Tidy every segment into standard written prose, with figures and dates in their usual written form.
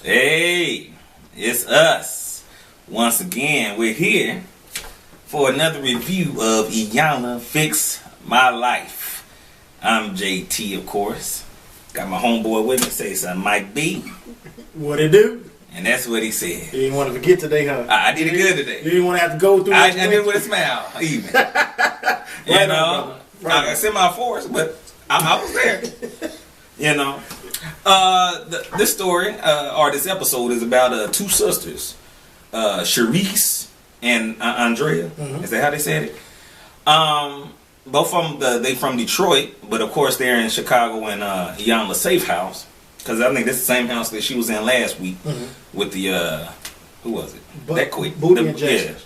Hey, it's us. Once again, we're here for another review of Iyanla Fix My Life. I'm JT, of course. Got my homeboy with me. Say something, Mike B. What it do? And that's what he said. You didn't want to forget today, huh? I did it good today. You didn't want to have to go through I it. did it with a smile, even. You know, I semi-forced, but I was there. You know. This story, or this episode, is about two sisters, Sharice and Andrea. Mm-hmm. Is that how they said it? Both of them, they from Detroit, but of course they're in Chicago in Iyanla's safe house, because I think this is the same house that she was in last week with the who was it? That quick Booty and Jason.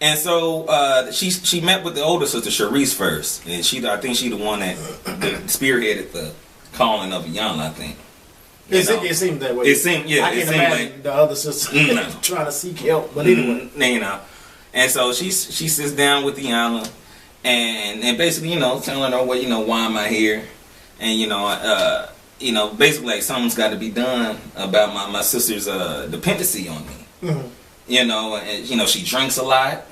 Yeah. And so she met with the older sister Sharice first, and I think she the one that spearheaded the calling of Iyanla, I think. It seemed that way. It seemed, yeah. I can't imagine the other sister trying to seek help, but anyway. You know. And so she sits down with Iyanla and basically, telling her, well, why am I here? And, basically, like, something's got to be done about my sister's dependency on me. Mm-hmm. And, she drinks a lot.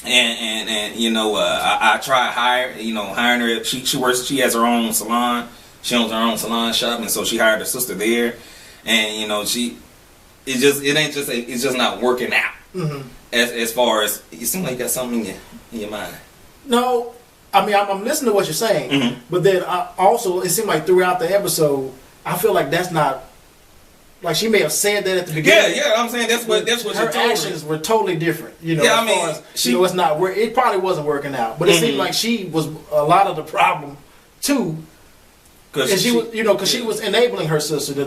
And I try hiring her. She works, she has her own salon. She owns her own salon shop, and so she hired her sister there. And it's just not working out. Mm-hmm. As far as you seem like you got something in your mind. No, I mean I'm listening to what you're saying, mm-hmm. But then also it seemed like throughout the episode, I feel like that's not like she may have said that at the beginning. Yeah, I'm saying that's what her actions were totally different. It's not where it probably wasn't working out, but it seemed like she was a lot of the problem too. Because she was enabling her sister to,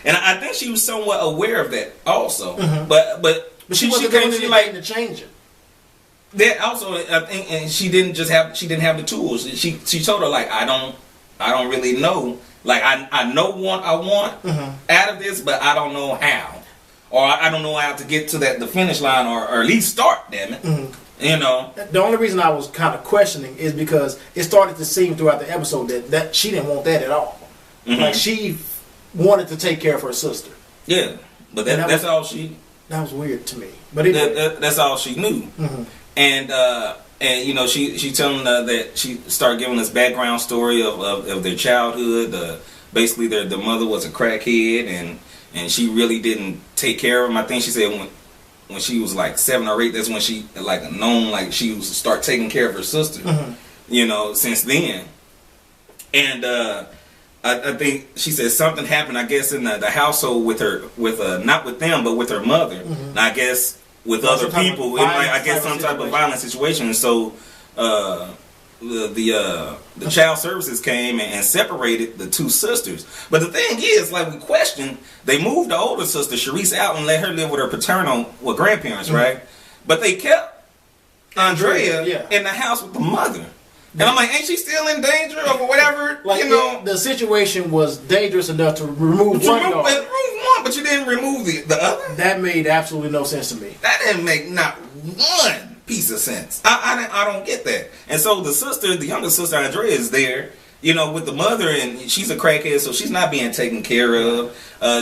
And I think she was somewhat aware of that also. Mm-hmm. But she wasn't doing anything to change it. That also, I think, and she didn't have the tools. She told her, like, I don't really know. Like, I know what I want out of this, but I don't know how. Or I don't know how to get to the finish line or at least start, damn it. Mm-hmm. The only reason I was kind of questioning is because it started to seem throughout the episode that she didn't want that at all. Mm-hmm. Like she wanted to take care of her sister. Yeah, but that's all she. That was weird to me. But anyway. That's all she knew. Mm-hmm. And she telling that she started giving us background story of their childhood. Basically, their mother was a crackhead and she really didn't take care of him. I think she said when she was like 7 or 8, that's when she she was start taking care of her sister. Mm-hmm. Since then. And I think she said something happened, I guess, in the household with not with them, but with her mother. Mm-hmm. And I guess with other people, some type of violent situation. And so the child services came and separated the two sisters. But the thing is, like we questioned, they moved the older sister Sharice out and let her live with her grandparents, mm-hmm. right? But they kept Andrea in the house with the mother. And I'm like, ain't she still in danger or whatever? The situation was dangerous enough to remove one dog. Remove one, but you didn't remove the other? That made absolutely no sense to me. That didn't make not one piece of sense. I don't get that. And so the younger sister Andrea is there, with the mother, and she's a crackhead, so she's not being taken care of.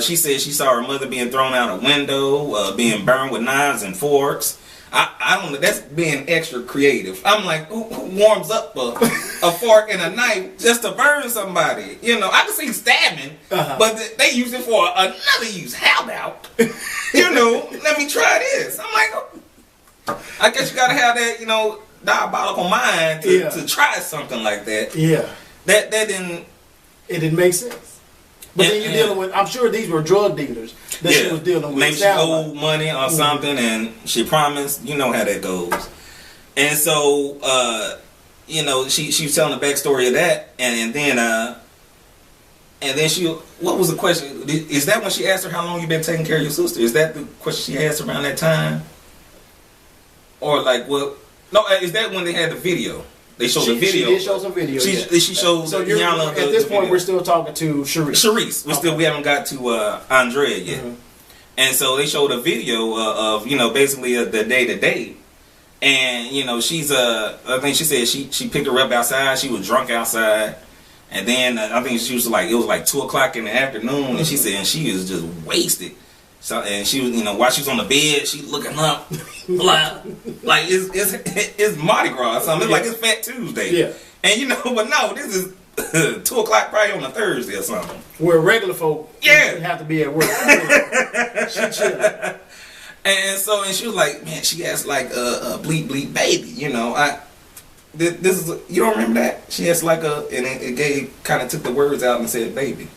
She said she saw her mother being thrown out a window, being burned with knives and forks. I don't know. That's being extra creative. I'm like, who warms up a fork and a knife just to burn somebody? I can see stabbing, but they use it for another use. How about, let me try this. I'm like, I guess you gotta have that, diabolical mind to try something like that. Yeah. That didn't. It didn't make sense. But then you're dealing with, I'm sure these were drug dealers that she was dealing with. Maybe she owed money or something and she promised, you know how that goes. And so, she was telling the backstory of that, and then she, what was the question? Is that when she asked her how long you been taking care of your sister? Is that the question she asked around that time? Or no, is that when they had the video? They showed the video. She did show some video. She showed Iyanla. At this point, we're still talking to Sharice. We haven't got to Andrea yet. Mm-hmm. And so they showed a video of basically the day to day. And she's I think she said she picked her up outside. She was drunk outside. And then I think she was like, it was like 2:00 in the afternoon, and she said, and she was just wasted. So, and she was, while she was on the bed, she looking up like it's Mardi Gras or something. It's like it's Fat Tuesday. Yeah. And but no, this is 2:00 probably on a Thursday or something. Where regular folk have to be at work. She chilling. And she was like, man, she asked like a bleep bleep baby. This is you don't remember that? She asked like and it kind of took the words out and said baby.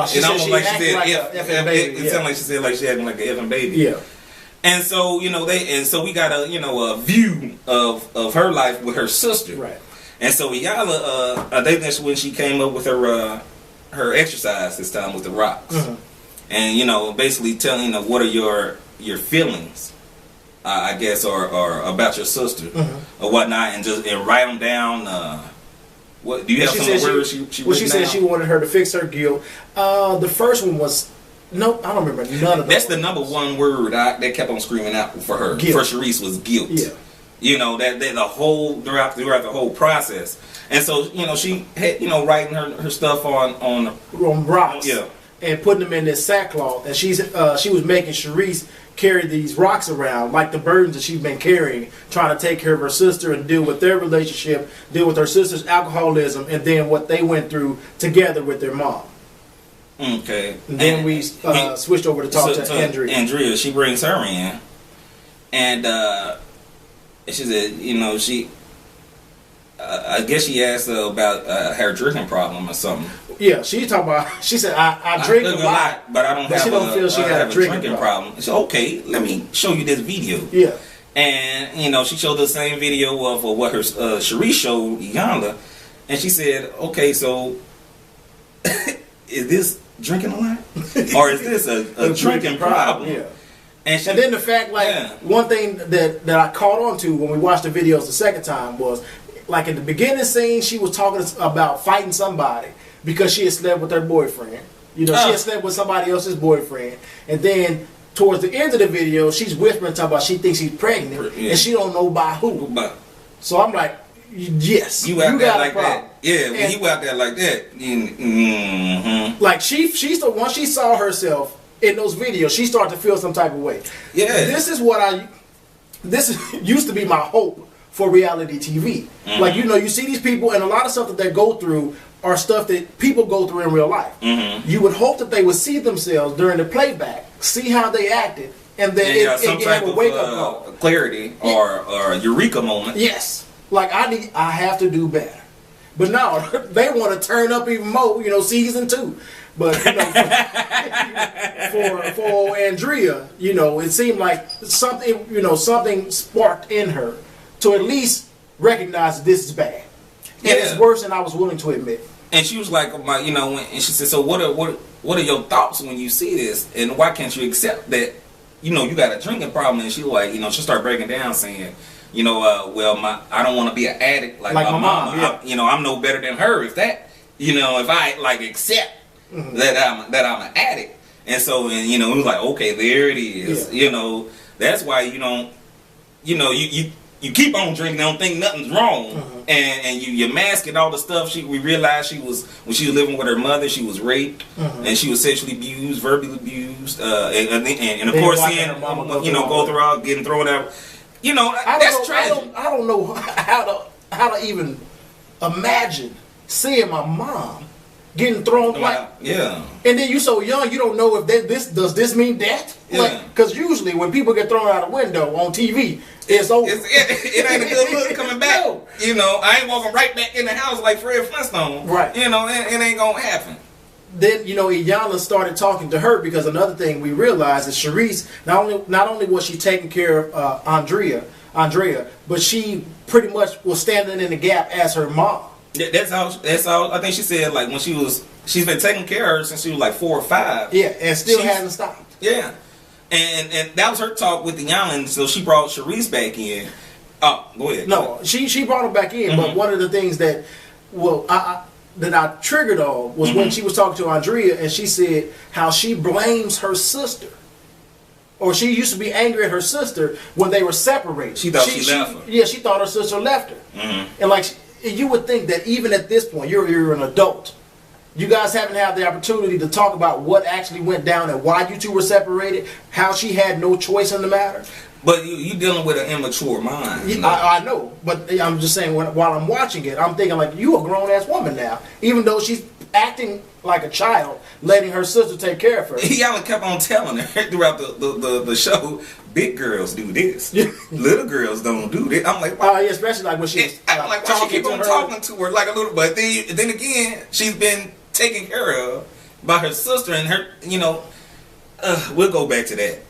She said she acted like a effing baby. It sounded like she said like she acting like an effing baby. Yeah. And so so we got a view of her life with her sister. Right. And so Iyanla, I think that's when she came up with her exercise this time with the rocks. Mm-hmm. And basically telling what are your feelings, I guess, or about your sister, mm-hmm. or whatnot, and write them down. What do you have some words she said she wanted her to fix her guilt. The first one was nope, I don't remember none of that. That's the number one word that kept on screaming out for her. Guilt. For Sharice was guilt. Yeah. That the whole throughout the whole process. And so she had writing her stuff on rocks. Yeah. And putting them in this sackcloth, and she was making Sharice carry these rocks around like the burdens that she's been carrying, trying to take care of her sister and deal with their relationship, deal with her sister's alcoholism, and then what they went through together with their mom. Okay. And then we switched over to talk to Andrea. Andrea, she brings her in, and she said, she. I guess she asked her about her drinking problem or something. Yeah, she said, I drink a lot, but I don't have she don't feel she had a drinking problem. She said, okay, let me show you this video. Yeah. And, she showed the same video of what her Sharice showed Iyanla. And she said, okay, so is this drinking a lot? Or is this a drinking problem? Yeah. And then the fact, one thing that I caught on to when we watched the videos the second time was, like in the beginning scene, she was talking about fighting somebody because she had slept with her boyfriend. She had slept with somebody else's boyfriend. And then towards the end of the video, she's whispering talking about she thinks she's pregnant, and she don't know by who. So I'm like, yes, you out there like that. Yeah, when you out there like that. Mm-hmm. Like once she saw herself in those videos, she started to feel some type of way. Yeah. This used to be my hope for reality TV. Mm-hmm. Like, you see these people, and a lot of stuff that they go through are stuff that people go through in real life. Mm-hmm. You would hope that they would see themselves during the playback, see how they acted, and then it have a wake up call, clarity or a eureka moment. Yes, like I have to do better. But no, they want to turn up even more. Season 2. But for Andrea, it seemed like something sparked in her to at least recognize this is bad, and it's worse than I was willing to admit. And she was like, and she said, so what are your thoughts when you see this, and why can't you accept that, you got a drinking problem? And she like, she started breaking down saying, I don't want to be an addict like my mama. Yeah. I'm no better than her if I accept mm-hmm. that I'm an addict. And so, it was like, okay, there it is. Yeah. That's why you keep on drinking, don't think nothing's wrong, mm-hmm. and you're masking all the stuff. We realized when she was living with her mother, she was raped, mm-hmm. and she was sexually abused, verbally abused, and of course, seeing go through all getting thrown out. That's tragic. I don't know how to even imagine seeing my mom getting thrown yeah. And then you so young, you don't know if does this mean death? Yeah. Because usually when people get thrown out a window on TV, it's over. It ain't a good look coming back. No. I ain't walking right back in the house like Fred Flintstone. Right. It ain't gonna happen. Then Iyanla started talking to her because another thing we realized is Sharice not only was she taking care of Andrea, but she pretty much was standing in the gap as her mom. That's how I think she said, like, when she's been taking care of her since she was like 4 or 5. Yeah, and still hasn't stopped. Yeah. And that was her talk with Iyanla, so she brought Sharice back in. Oh, go ahead. No, she brought her back in, mm-hmm. but one of the things that I triggered on was mm-hmm. when she was talking to Andrea, and she said how she blames her sister. Or she used to be angry at her sister when they were separated. She thought she left her. Yeah, she thought her sister left her. Mm-hmm. And you would think that even at this point, you're an adult. You guys haven't had the opportunity to talk about what actually went down and why you two were separated, how she had no choice in the matter. But you dealing with an immature mind. Yeah, I know, but I'm just saying, while I'm watching it, I'm thinking like, you a grown-ass woman now. Even though she's acting like a child, letting her sister take care of her. Iyanla kept on telling her throughout the show, big girls do this. Little girls don't do this. I'm like, yeah, especially like when she was I'm like, why she keep on talking to her like a little, but then again, she's been taken care of by her sister and her, we'll go back to that.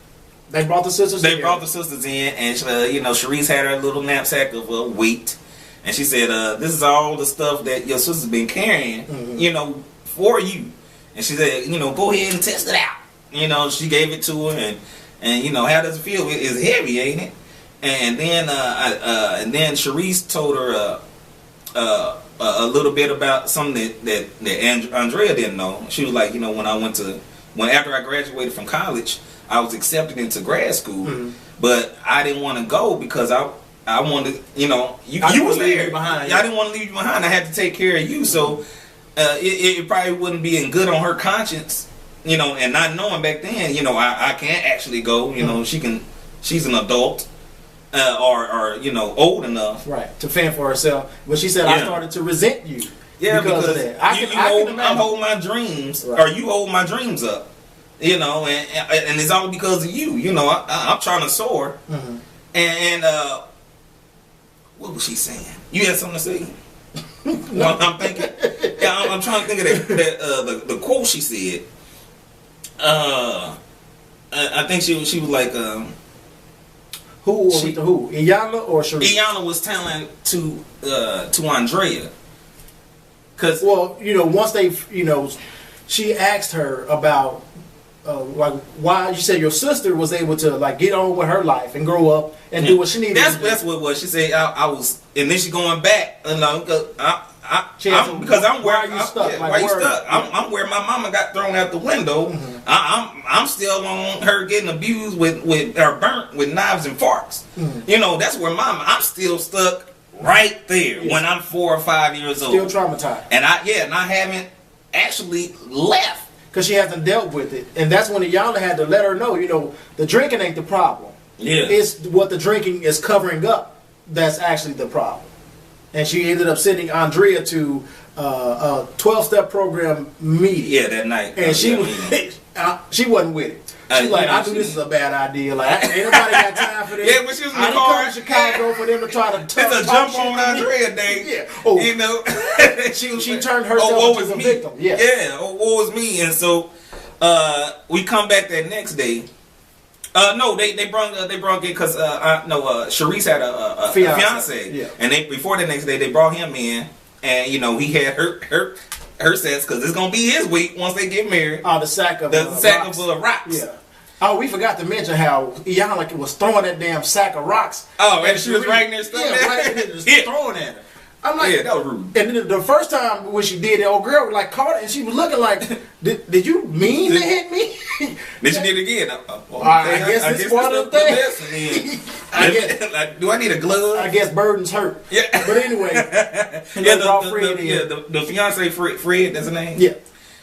They brought the sisters in. They brought the sisters in, and Sharice had her little knapsack of weight, and she said, "This is all the stuff that your sister's been carrying, for you." And she said, "Go ahead and test it out." She gave it to her, and how does it feel? It's heavy, ain't it? And then Sharice told her a little bit about something that Andrea didn't know. She was like, after I graduated from college, I was accepted into grad school, but I didn't want to go because I wanted, you was there. I didn't want to leave you behind. I had to take care of you, so it probably wouldn't be in good on her conscience, and not knowing back then, I can't actually go. She's an adult, or old enough, right, to fend for herself. But she said, I started to resent you, because of that. I hold my dreams, right. Or you hold my dreams up. And it's all because of you. I'm trying to soar. And what was she saying? You had something to say? I'm thinking. Yeah, I'm trying to think of that the quote she said. I think she was like, who? Iyanla or Sharice? Iyanla was telling to Andrea. Cause once they, she asked her about. Why you said your sister was able to get on with her life and grow up and do what she needed. That's what it was. She said I was, and then she going back. Because I'm where you stuck. Why you stuck? I'm where my mama got thrown out the window. I'm still on her getting abused with her burnt with knives and forks. That's where I'm still stuck right there when I'm 4 or 5 years old. Still traumatized. And I haven't actually left. Because she hasn't dealt with it. And that's when Iyanla had to let her know, the drinking ain't the problem. Yeah. It's what the drinking is covering up that's actually the problem. And she ended up sending Andrea to a 12-step program meeting. Yeah, that night. And she wasn't with it. She's like, I knew this is a bad idea. Like, ain't nobody got time for this. Yeah, when she was in the car. I didn't come to Chicago for them to try to it's a jump on Andrea day. Yeah. Oh, she turned herself into a victim. Yeah. Yeah. Oh, what was me? And so we come back that next day. No, they brought it because Sharice had a fiance. Yeah. And before the next day they brought him in, and he had her sets because it's gonna be his week once they get married. Oh, the sack of rocks. Yeah. Oh, we forgot to mention how Iyanla was throwing that damn sack of rocks. Oh, and she was right there, right there, just throwing at her. I'm like, yeah, that was rude. And then the first time when she did it, old girl caught it, and she was looking like, "Did you mean to hit me?" Then she did it again. I guess it's one of the things. Do I need a glove? I guess burdens hurt. Yeah. But anyway, the fiance Fred, that's his name. Yeah.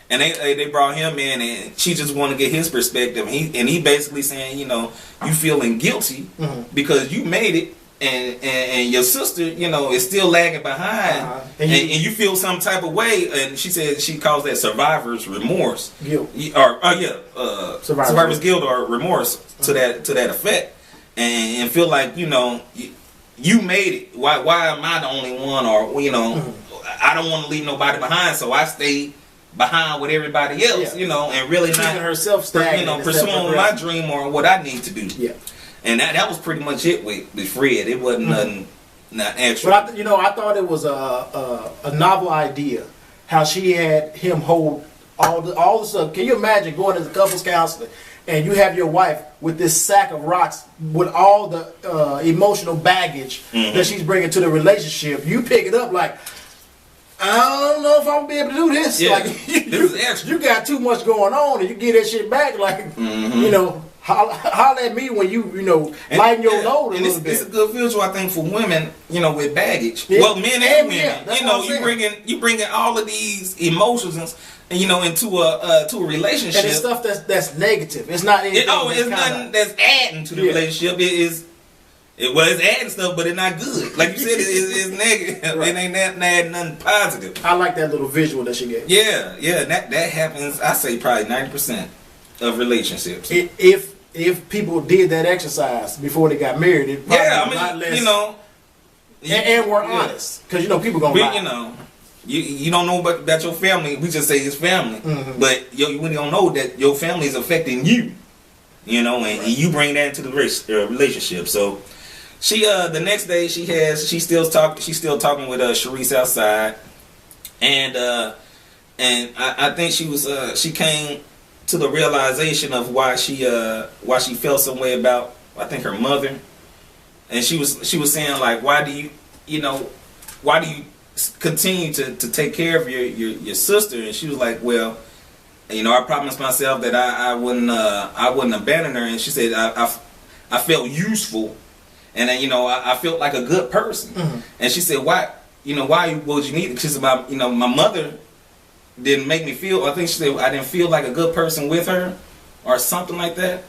And they brought him in, and she just wanted to get his perspective. He basically saying, you feeling guilty because you made it. And your sister, is still lagging behind, and you feel some type of way. And she said she calls that survivor's remorse, guilt, survivor's guilt or remorse to that effect, and feel like you made it. Why am I the only one? Or I don't want to leave nobody behind, so I stay behind with everybody else, and really keeping not herself stagnant, pursuing my dream or what I need to do. Yeah. And that was pretty much it with Fred. It wasn't nothing extra. But I thought it was a novel idea how she had him hold all the stuff. Can you imagine going as a couples counselor and you have your wife with this sack of rocks with all the emotional baggage that she's bringing to the relationship? You pick it up like, I don't know if I'm gonna be able to do this. Yeah. Like this is extra. You got too much going on, and you get that shit back like holler at me when you lighten your load a little bit. It's a good visual, I think, for women, with baggage. Yeah. Well, men and women, you bringing all of these emotions and into a relationship. And it's stuff that's negative. It's not anything. It's nothing that's adding to the relationship. It's adding stuff, but it's not good. Like you said, it's negative. Right. It ain't adding nothing positive. I like that little visual that she gave. Yeah, that happens. I say probably 90% of relationships. If people did that exercise before they got married, it probably a lot less. And we're honest, because people gonna lie. You don't know about your family. We just say it's family, but you don't know that your family is affecting you. And you bring that into the relationship. So she the next day she's still talking with Sharice outside, and I think she came to the realization of why she felt some way about, I think, her mother, and she was saying, like, why do you continue to take care of your sister? And she was like, well, I promised myself that I wouldn't abandon her. And she said, I felt useful, and then, I felt like a good person. And she said, why would you need it? She said, my mother didn't make me feel, I think she said, I didn't feel like a good person with her, or something like that.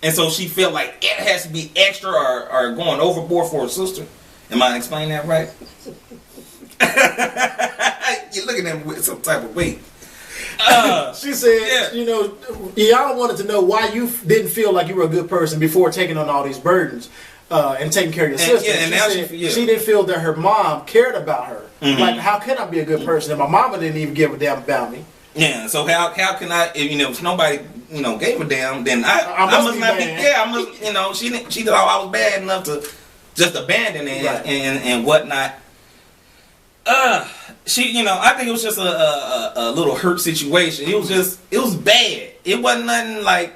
And so she felt like it has to be extra or going overboard for her sister. Am I explaining that right? You're looking at me with some type of weight. She said, Iyanla wanted to know why you didn't feel like you were a good person before taking on all these burdens and taking care of your sister. She didn't feel that her mom cared about her. Like, how can I be a good person if my mama didn't even give a damn about me? Yeah, so how can I, if nobody gave a damn, then I must not be. Yeah, I must. She thought I was bad enough to just abandon it and whatnot. I think it was just a little hurt situation. It was bad. It wasn't nothing like,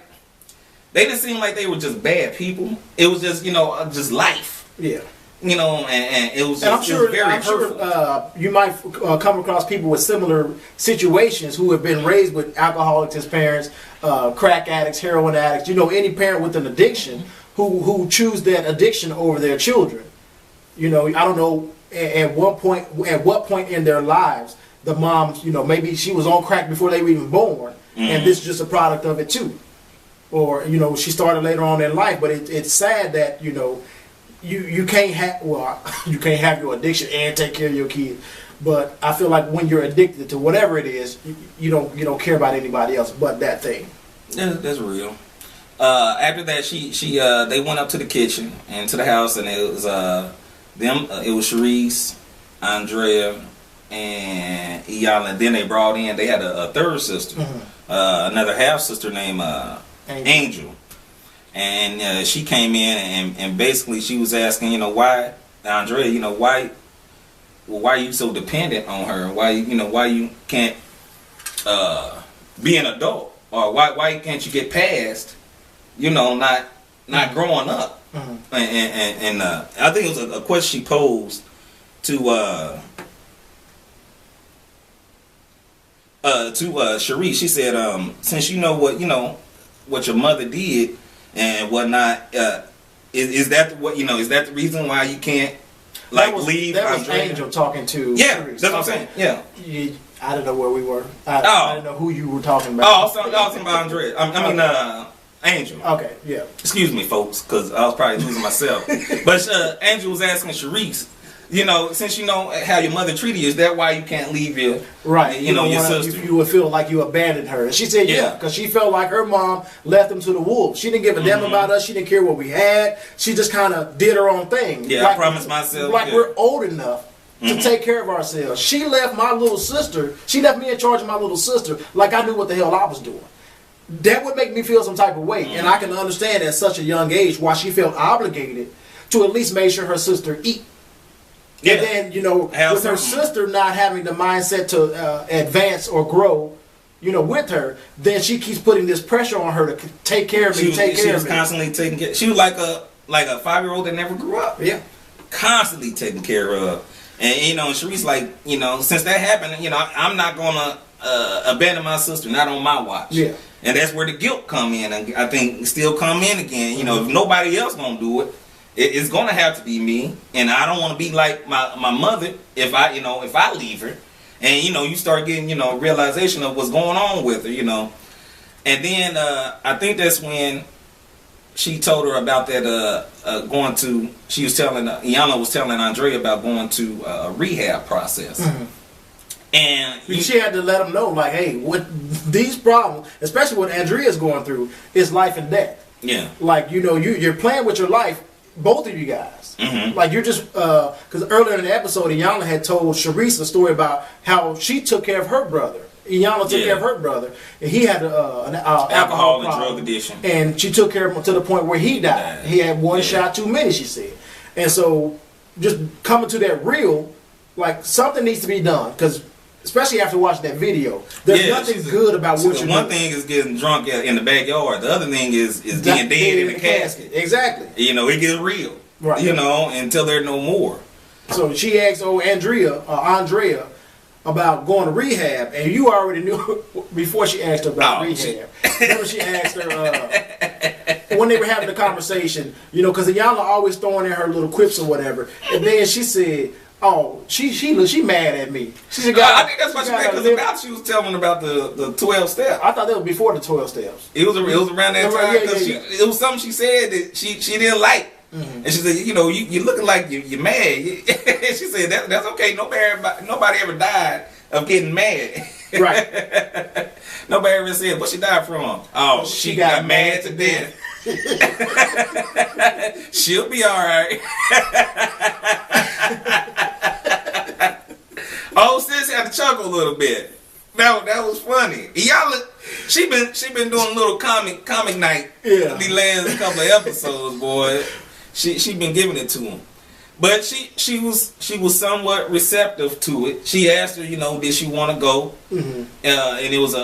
they didn't seem like they were just bad people. It was just, just life. Yeah. And it was just, I'm sure, very hurtful. You might come across people with similar situations who have been raised with alcoholics as parents, crack addicts, heroin addicts. Any parent with an addiction who choose that addiction over their children. I don't know at what point in their lives the moms, maybe she was on crack before they were even born, and this is just a product of it too. Or she started later on in life, but it's sad that you can't have your addiction and take care of your kids. But I feel like when you're addicted to whatever it is, you don't care about anybody else but that thing. Yeah, that's real. After that, they went up to the kitchen and to the house, and it was it was Sharice, Andrea, and Iyanla. Then they brought in, they had a third sister, another half sister named Angel. And she came in and basically she was asking, why, Andrea, why are you so dependent on her? Why you can't be an adult? Or why can't you get past, not growing up? And I think it was a question she posed to Sharice. She said, since you know what your mother did and whatnot, is that is that the reason why you can't leave? That was Angel talking to. Yeah, Sharice. that's what I'm saying. Yeah. I don't know where we were. I didn't know who you were talking about. Oh, I was talking about Andrea. I mean, Angel. Okay, yeah. Excuse me, folks, because I was probably losing myself. But Angel was asking Sharice, since you know how your mother treated you, is that why you can't leave your your sister? You would feel like you abandoned her. And she said, yeah, because she felt like her mom left them to the wolves. She didn't give a damn about us. She didn't care what we had. She just kind of did her own thing. Yeah, I promised myself. We're old enough to take care of ourselves. She left my little sister. She left me in charge of my little sister like I knew what the hell I was doing. That would make me feel some type of way. And I can understand at such a young age why she felt obligated to at least make sure her sister eat. Yeah. And then, with her sister not having the mindset to advance or grow, with her, then she keeps putting this pressure on her to take care of me, She was constantly taking care. She was like a 5-year-old that never grew up. Yeah. Constantly taken care of. And, Sharice, since that happened, I'm not going to abandon my sister, not on my watch. Yeah. And that's where the guilt come in, and I think still come in again. You know, if nobody else gonna do it, it's gonna have to be me. And I don't want to be like my mother if I leave her. And you start getting realization of what's going on with her. And then I think that's when she told her about that going to. She was telling Iyanla was telling Andrea about going to a rehab process. Mm-hmm. And she had to let them know, like, hey, what these problems, especially what Andrea's going through, is life and death. Yeah. Like, you're playing with your life, both of you guys. Mm-hmm. Like, you're just, because earlier in the episode, Iyanla had told Sharice a story about how she took care of her brother. Iyanla took care of her brother, and he had an alcohol and drug addiction. And she took care of him to the point where he died. He had one shot too many, she said. And so, just coming to that real, like, something needs to be done, because especially after watching that video, there's nothing good about what you're doing. One thing is getting drunk in the backyard. The other thing is being dead in the casket. Exactly. It gets real. Right. Until there's no more. So she asked Andrea about going to rehab, and you already knew before she asked her about rehab. Remember she asked her when they were having the conversation, because Iyanla always throwing in her little quips or whatever, and then she said, "Oh, she mad at me." She said, I think that's what she meant, because she was telling about the 12 steps. I thought that was before the 12 steps. It was around that time, because it was something she said that she didn't like. Mm-hmm. And she said, you looking like you're mad. She said, that's okay. Nobody ever died of getting mad. Right. Nobody ever said, what she died from? Oh, she got mad to death. She'll be all right. Oh, sis had to chuckle a little bit. That was funny. Iyanla, she been doing a little comic night. Yeah. The last couple of episodes, boy. She been giving it to him, but she was somewhat receptive to it. She asked her, did she want to go? Mm-hmm. And it was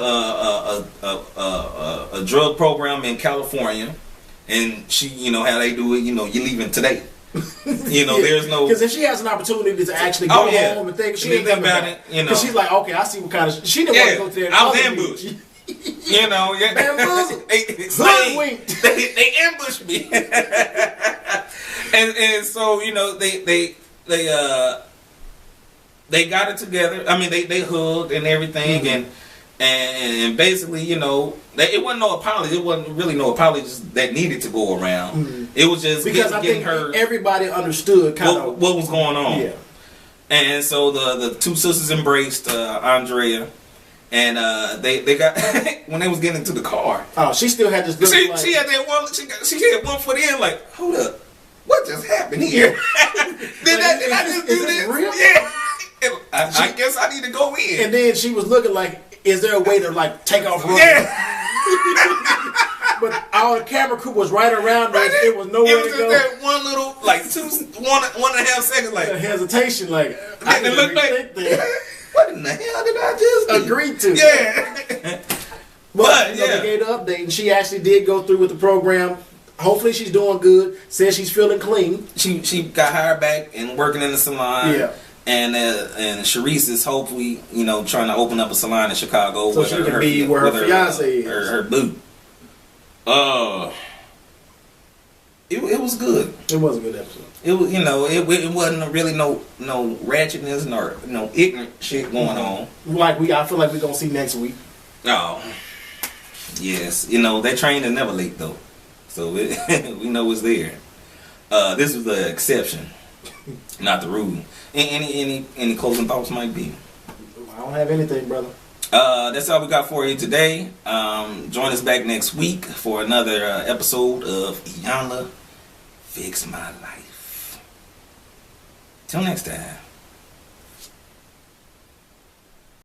a drug program in California, and she, how they do it. You leaving today. There's no, because if she has an opportunity to actually go home and think, she ain't thinking about it. Because she's like, okay, I see what kind of she didn't want to go to there. I was ambushed. Bamboozled. They ambushed me. and so they got it together. I mean they hugged and everything. Mm-hmm. and basically it wasn't no apology. It wasn't really no apologies that needed to go around. Mm-hmm. It was just because I think everybody understood what was going on. Yeah. And so the two sisters embraced Andrea. And they got when they was getting into the car. Oh, she still had this. She had that one. She had one foot in. Like, hold up, what just happened here? Did I just do this? Real? Yeah. I guess I need to go in. And then she was looking like, is there a way to take off running? Yeah. But our camera crew was right around us. It was nowhere to go. It was just that one little 1.5 seconds hesitation. I didn't look back. What in the hell did I just do? Agreed to? Yeah. But they gave the update, and she actually did go through with the program. Hopefully she's doing good. Says she's feeling clean. She got hired back and working in the salon. Yeah. And Sharice is hopefully trying to open up a salon in Chicago. So she can be where her fiance is. Her boo. It was good. It was a good episode. It was, it wasn't really no ratchetness nor no ignorant shit going on. I feel like we're gonna see next week. Oh, yes. That train is never late though, so we know it's there. This was the exception, not the rule. Any closing thoughts might be? I don't have anything, brother. That's all we got for you today. Join us back next week for another episode of Iyanla Fix My Life. Till next time.